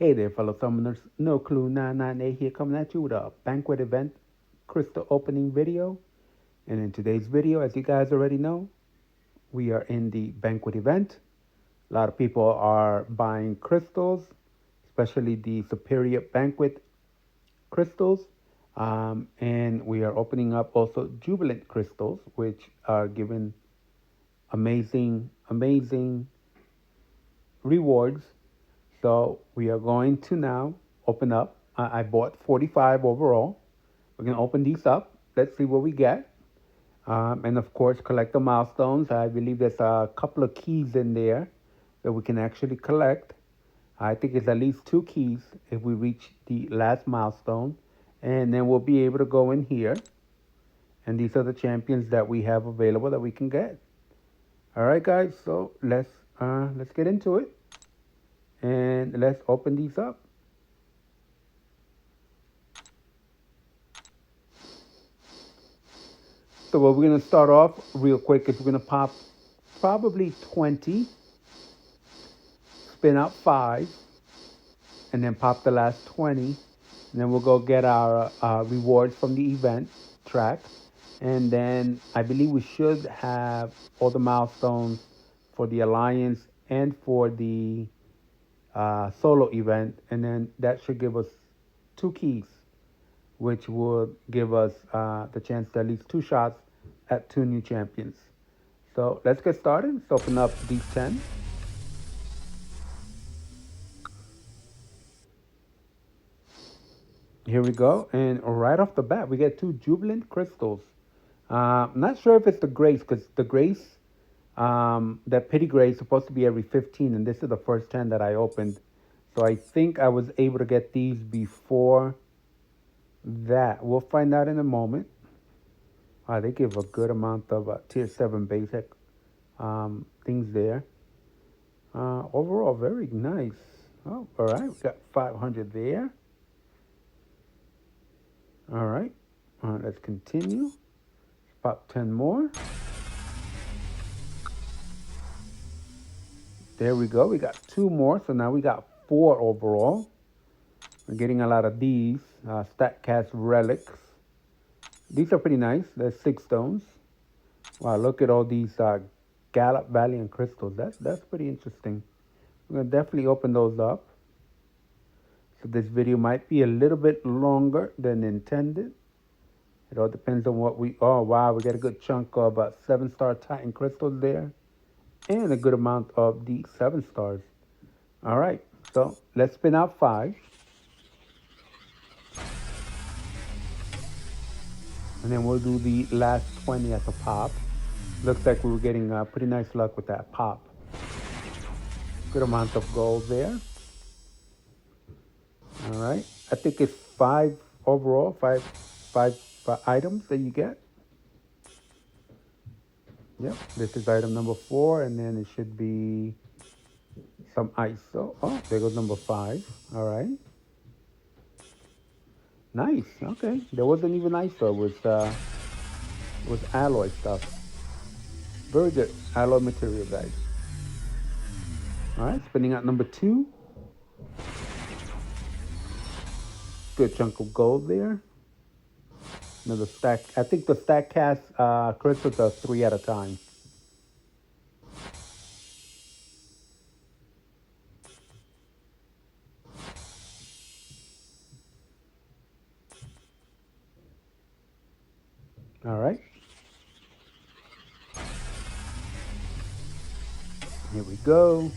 Hey there, fellow summoners. No Clue 998 here, coming at you with a Banquet Event crystal opening video. And in today's video, as you guys already know, we are in the Banquet Event. A lot of people are buying crystals, especially the Superior Banquet crystals. And we are opening up also Jubilant crystals, which are given amazing rewards. So we are going to now open up. I bought 45 overall. We're going to open these up. Let's see what we get. And of course, collect the milestones. I believe there's a couple of keys in there that we can actually collect. I think it's at least 2 keys if we reach the last milestone. And then we'll be able to go in here. And these are the champions that we have available that we can get. All right, guys. So let's get into it. And let's open these up. So what we're going to start off real quick is we're going to pop probably 20, spin out 5, and then pop the last 20. And then we'll go get our rewards from the event track. And then I believe we should have all the milestones for the Alliance and for the solo event. And then that should give us 2 keys, which would give us the chance to at least 2 shots at 2 new champions. So let's get started. Let's open up these 10. Here we go. And right off the bat, we get 2 Jubilant crystals. I'm not sure if it's the Grace, because the Grace, that Pity Grace is supposed to be every 15, and this is the first 10 that I opened. So I think I was able to get these before that. We'll find out in a moment. They give a good amount of tier 7 basic things there. Overall, very nice. Oh, all right. We got 500 there. All right. Let's continue. Pop 10 more. There we go. We got 2 more. So now we got 4 overall. We're getting a lot of these. StatCast relics. These are pretty nice. There's 6 stones. Wow, look at all these Gallop Valley crystals. That's pretty interesting. We're going to definitely open those up. So this video might be a little bit longer than intended. It all depends on what we... Oh, wow, we got a good chunk of 7-star Titan crystals there. And a good amount of the 7 stars. All right, so let's spin out 5. And then we'll do the last 20 as a pop. Looks like we were getting pretty nice luck with that pop. Good amount of gold there. All right. I think it's 5 overall, five items that you get. Yep. This is item number 4, and then it should be some ISO. Oh, there goes number 5. All right. Nice. Okay. There wasn't even ISO. It was alloy stuff. Very good. Alloy material, guys. All right. Spinning out number 2. Good chunk of gold there. Another stack. I think the StatCast crystals are 3 at a time. All right. Here we go.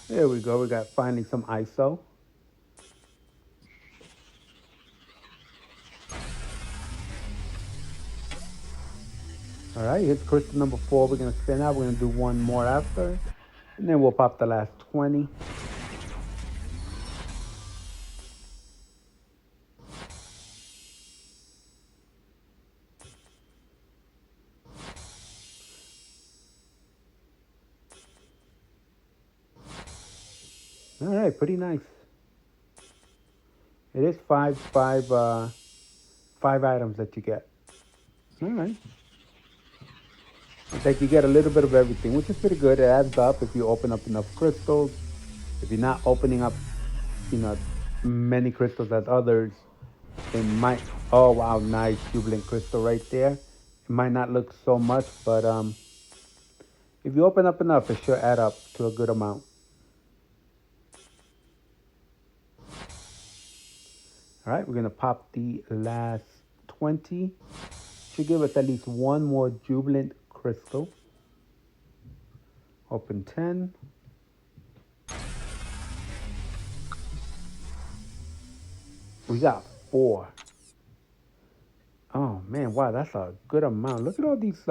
There we go. We got finally some ISO. All right, here's crystal number 4. We're going to spin out. We're going to do 1 more after. And then we'll pop the last 20. All right, pretty nice. It is five items that you get. All right. It's like you get a little bit of everything, which is pretty good. It adds up if you open up enough crystals. If you're not opening up, you know, many crystals as others, it might. Oh wow, nice jubilant crystal right there. It might not look so much, but if you open up enough, it should add up to a good amount. All right, we're gonna pop the last 20. Should give us at least one more jubilant crystal. Open 10. We got 4. Oh man, wow, that's a good amount. Look at all these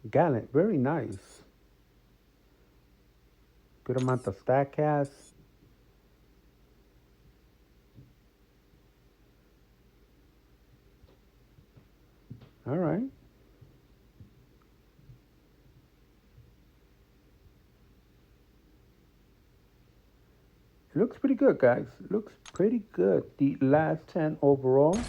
gallant, very nice. Good amount of stack cast. All right. It looks pretty good, guys. Looks pretty good. The last 10 overall.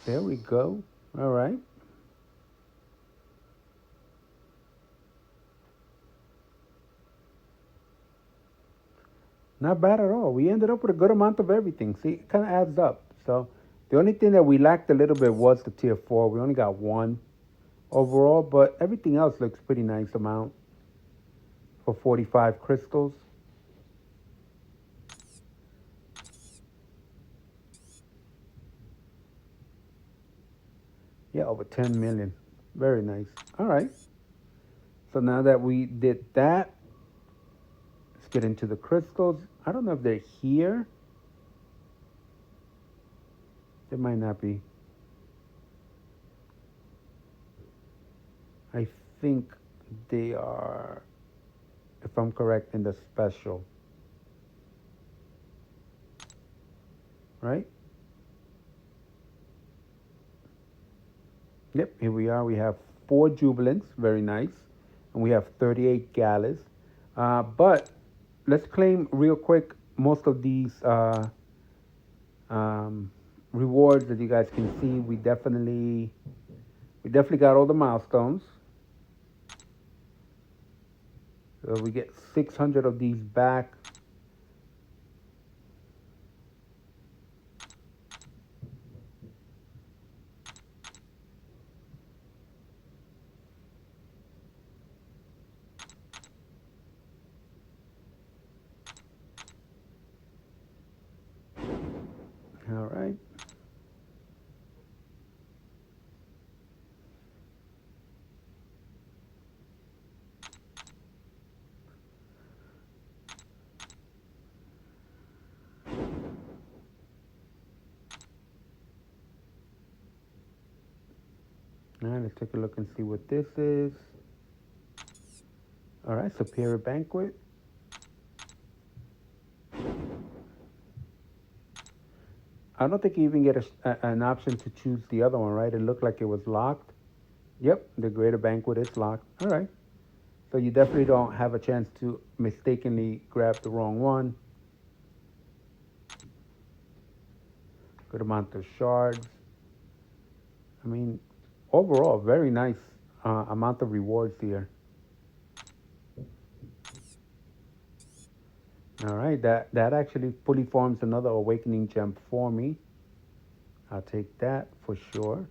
There we go. All right. Not bad at all. We ended up with a good amount of everything. See, it kind of adds up. So the only thing that we lacked a little bit was the tier 4. We only got 1 overall, but everything else looks pretty nice amount for 45 crystals. Yeah, over 10 million. Very nice. All right. So now that we did that, let's get into the crystals. I don't know if they're here. They might not be. I think they are, if I'm correct, in the special. Right? Yep, here we are. We have 4 jubilants. Very nice. And we have 38 galas. But let's claim real quick most of these um, rewards that you guys can see. We definitely got all the milestones. We get 600 of these back. All right. All right, let's take a look and see what this is. All right, Superior Banquet. I don't think you even get an option to choose the other one, right? It looked like it was locked. Yep, the Greater Banquet is locked. All right. So you definitely don't have a chance to mistakenly grab the wrong one. Good amount of shards. I mean, overall, very nice amount of rewards here. All right, that actually fully forms another awakening gem for me. I'll take that for sure.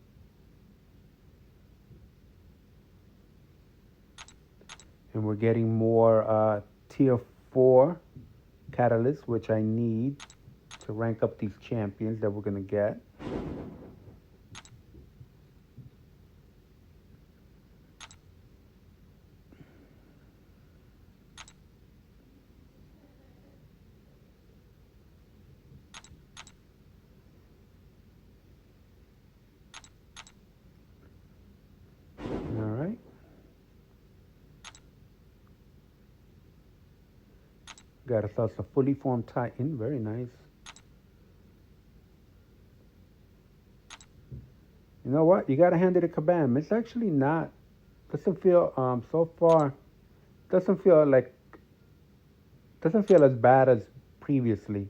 And we're getting more tier 4 catalysts, which I need to rank up these champions that we're going to get. All right. Got ourselves a fully formed Titan. Very nice. You know what? You got to hand it to Kabam. It's actually not Doesn't feel so far. Doesn't feel like doesn't feel as bad as previously.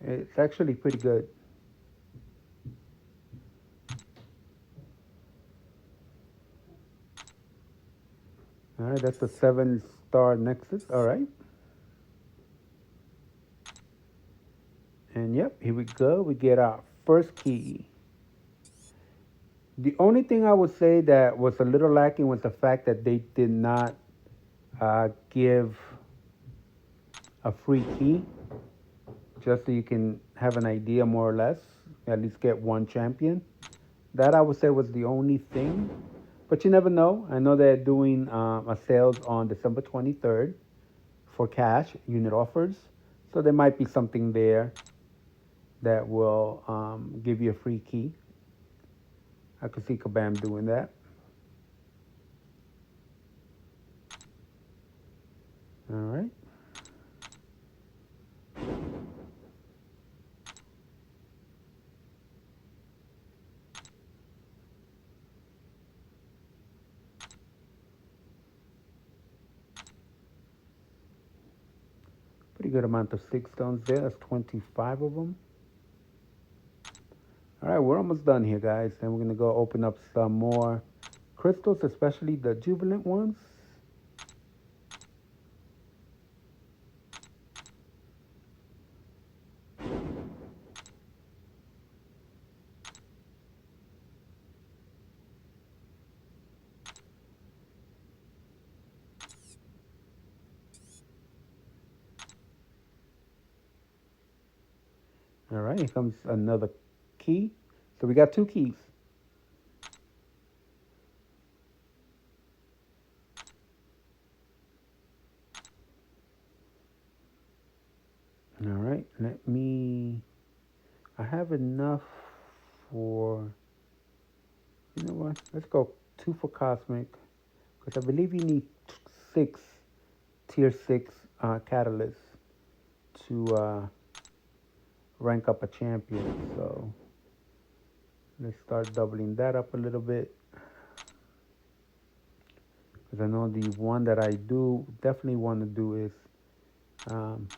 It's actually pretty good. All right, that's a 7-star Nexus. All right, and yep, here we go. We get our first key. The only thing I would say that was a little lacking was the fact that they did not give a free key, just so you can have an idea more or less, at least get one champion. That I would say was the only thing, but you never know. I know they're doing a sales on December 23rd for cash unit offers, so there might be something there that will give you a free key. I could see Kabam doing that. All right. Pretty good amount of 6 stones there. That's 25 of them. All right, we're almost done here, guys. Then we're going to go open up some more crystals, especially the jubilant ones. All right, here comes another key. So we got 2 keys. All right, I have enough for, you know what? Let's go 2 for cosmic, because I believe you need 6 tier 6 catalysts to rank up a champion. So let's start doubling that up a little bit. Because I know the one that I do definitely want to do is,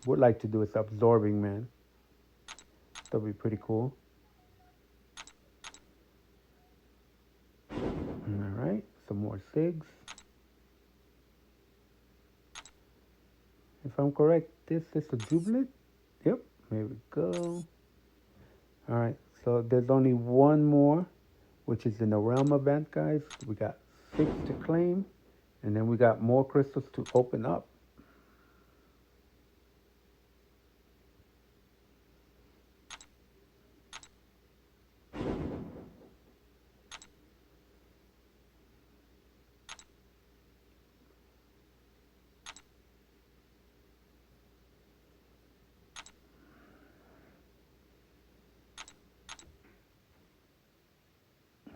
would like to do is absorbing man. That'll be pretty cool. All right, some more SIGs. If I'm correct, this is a jubilant. Yep, here we go. All right, so there's only one more, which is in the realm event, guys. We got 6 to claim, and then we got more crystals to open up.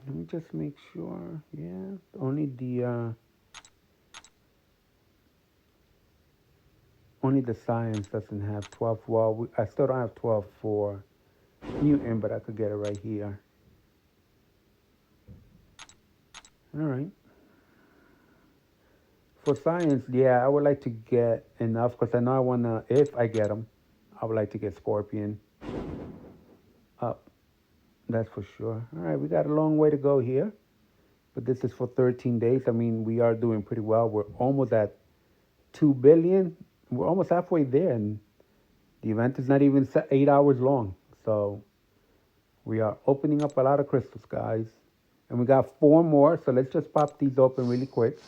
Let me just make sure. Yeah, only the science doesn't have 12. Well, I still don't have 12 for mutant, but I could get it right here. All right. For science, yeah, I would like to get enough because I know I wanna. If I get them, I would like to get Scorpion up. That's for sure. All right, we got a long way to go here, but this is for 13 days. I mean, we are doing pretty well. We're almost at 2 billion. We're almost halfway there, and the event is not even 8 hours long. So we are opening up a lot of crystals, guys, and we got 4 more. So let's just pop these open really quick.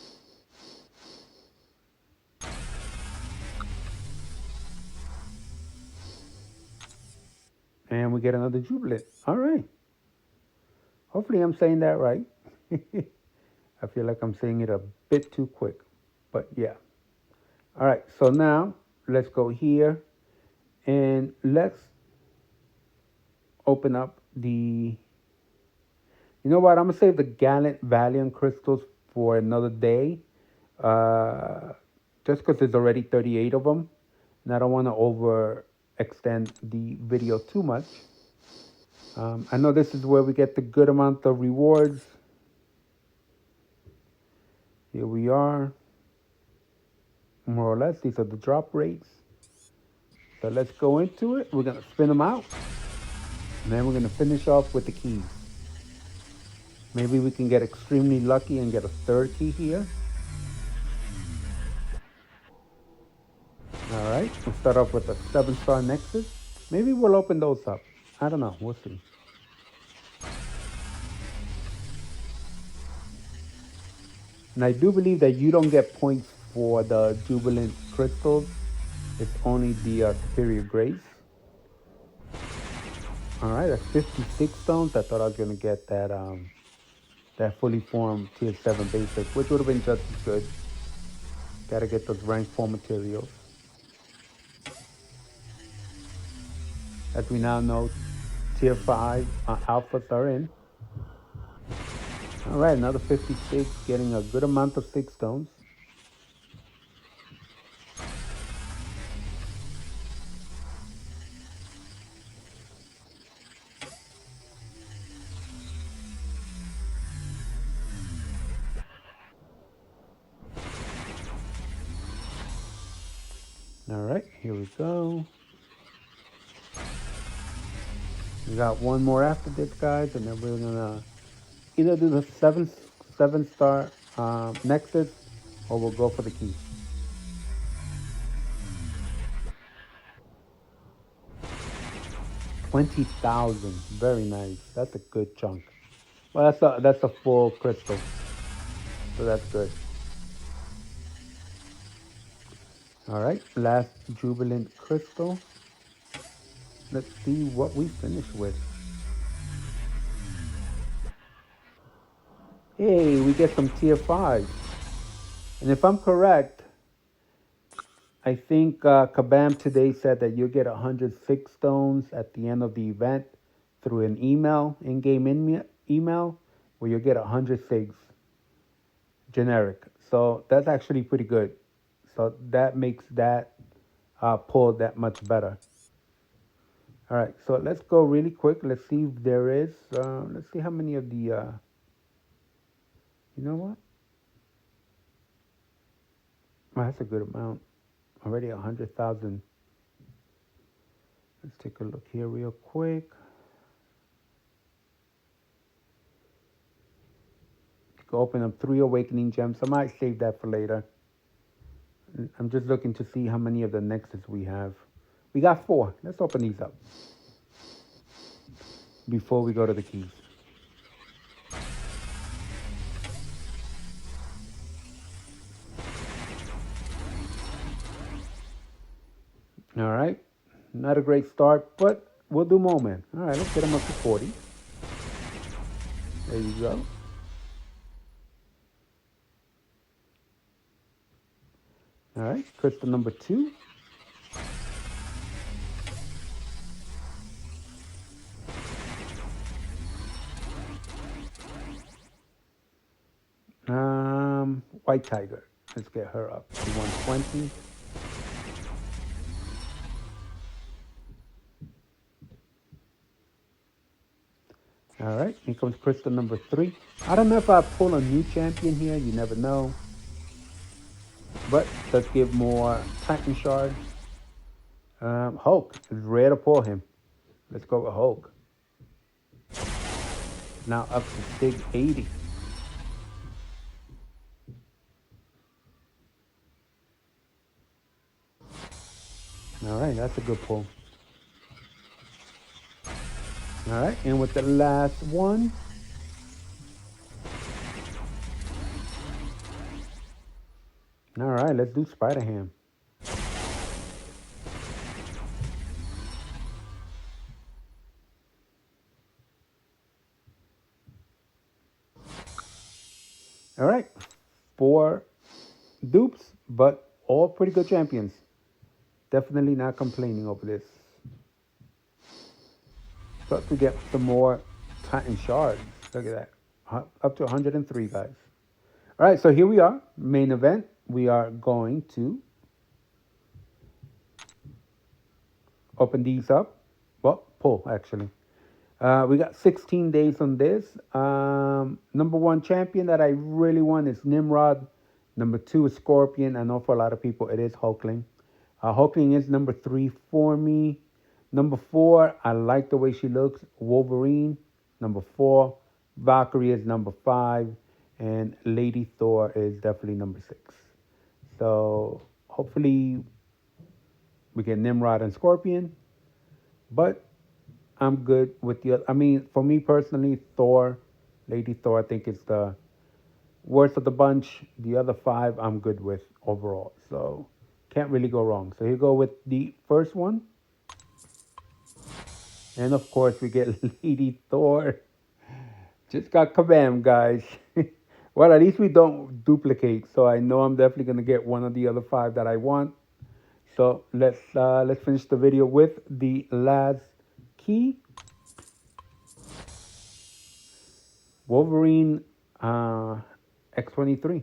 And we get another jubilant. All right. Hopefully, I'm saying that right. I feel like I'm saying it a bit too quick, but yeah. All right, so now let's go here and let's open up the. You know what? I'm gonna save the Gallant Valiant crystals for another day, uh, just because there's already 38 of them, and I don't want to overextend the video too much. I know this is where we get the good amount of rewards. Here we are, more or less. These are the drop rates. So let's go into it. We're going to spin them out. And then we're going to finish off with the keys. Maybe we can get extremely lucky and get a third key here. All right, we'll start off with a 7-star Nexus. Maybe we'll open those up. I don't know. We'll see. And I do believe that you don't get points for the Jubilant Crystals. It's only the Superior Grace. All right, that's 56 stones. I thought I was going to get that fully formed tier 7 basic, which would have been just as good. Got to get those rank 4 materials. As we now know, tier 5 alphas are in. All right, another 56, getting a good amount of 6 stones. All right, here we go. We got one more after this, guys, and then we're gonna either do the 7-star Nexus, or we'll go for the key. 20,000, very nice. That's a good chunk. Well, that's a full crystal, so that's good. All right, last Jubilant Crystal. Let's see what we finish with. Hey, we get some tier 5. And if I'm correct, I think Kabam today said that you get 106 stones at the end of the event through an email, in-game email, where you get 106 generic. So that's actually pretty good. So that makes that pull that much better. All right, so let's go really quick. Let's see if there is. Let's see how many of the. You know what? Oh, that's a good amount. Already 100,000. Let's take a look here real quick. Go open up 3 Awakening Gems. I might save that for later. I'm just looking to see how many of the Nexus we have. We got 4. Let's open these up before we go to the keys. All right. Not a great start, but we'll do more, man. All right, let's get them up to 40. There you go. All right, crystal number 2. White Tiger. Let's get her up to 120. All right, here comes crystal number 3. I don't know if I pull a new champion here. You never know. But let's give more Titan shards. Hulk. It's rare to pull him. Let's go with Hulk. Now up to 680. All right, that's a good pull. All right, and with the last one. All right, let's do Spider-Ham. All right, 4 dupes, but all pretty good champions. Definitely not complaining over this. Plus we get some more Titan shards. Look at that. Up to 103, guys. All right, so here we are. Main event. We are going to open these up. Well, pull, actually. We got 16 days on this. Number 1 champion that I really want is Nimrod. Number 2 is Scorpion. I know for a lot of people it is Hulkling. Hulkling is number 3 for me. Number 4, I like the way she looks. Wolverine. Number 4. Valkyrie is number 5. And Lady Thor is definitely number 6. So hopefully we get Nimrod and Scorpion. But I'm good with the. I mean, for me personally, Thor, Lady Thor, I think is the worst of the bunch. The other 5, I'm good with overall. So can't really go wrong. So here go with the first one, and of course we get Lady Thor. Just got Kabam, guys. Well, at least we don't duplicate. So I know I'm definitely gonna get one of the other 5 that I want. So let's finish the video with the last key. Wolverine X23.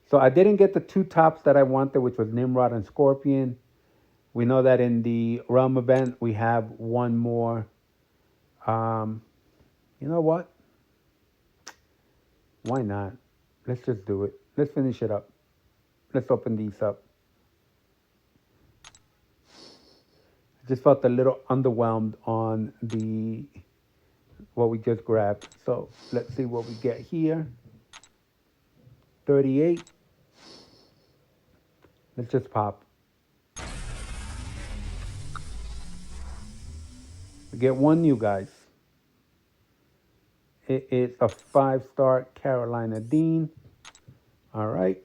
So I didn't get the 2 tops that I wanted, which was Nimrod and Scorpion. We know that in the Realm event we have one more. You know what? Why not? Let's just do it. Let's finish it up. Let's open these up. I just felt a little underwhelmed on the what we just grabbed. So let's see what we get here. 38. Let's just pop. We get one new, guys. It is a 5-star Carolina Dean. All right.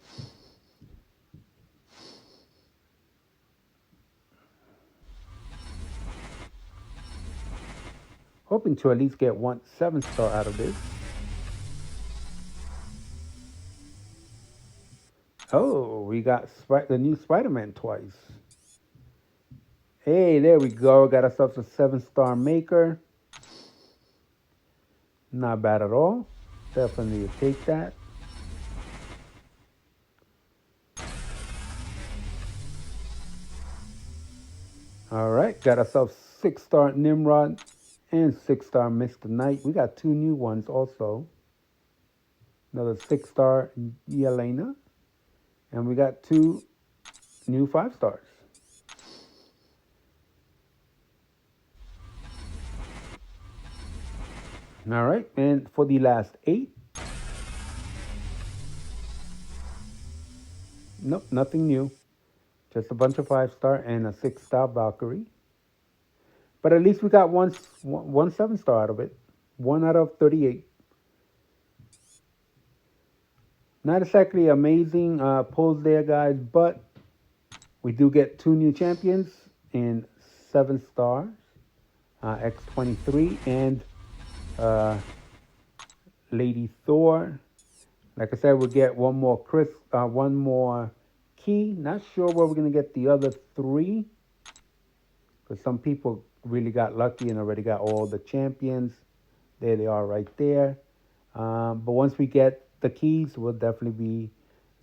Hoping to at least get one 7-star out of this. Oh, we got the new Spider-Man twice. Hey, there we go. Got ourselves a 7-star maker. Not bad at all. Definitely take that. All right, got ourselves 6-star Nimrod and 6-star Mr. Knight. We got 2 new ones also. Another 6-star Yelena. And we got 2 new 5-stars. All right, and for the last 8. Nope, nothing new. Just a bunch of 5-star and a 6-star Valkyrie. But at least we got one 7-star out of it. 1 out of 38. Not exactly amazing pulls there, guys, but we do get 2 new champions in 7 stars. X23 and Lady Thor. Like I said, we'll get one more key. Not sure where we're gonna get the other 3, because some people really got lucky and already got all the champions. There they are, right there. But once we get the keys, we'll definitely be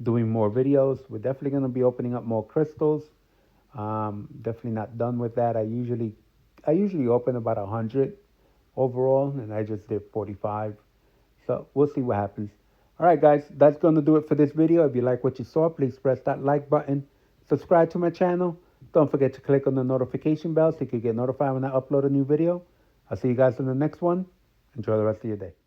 doing more videos. We're definitely gonna be opening up more crystals. Definitely not done with that. I usually open about 100 overall, and I just did 45. So we'll see what happens. All right, guys, that's going to do it for this video. If you like what you saw, please press that like button. Subscribe to my channel. Don't forget to click on the notification bell so you can get notified when I upload a new video. I'll see you guys in the next one. Enjoy the rest of your day.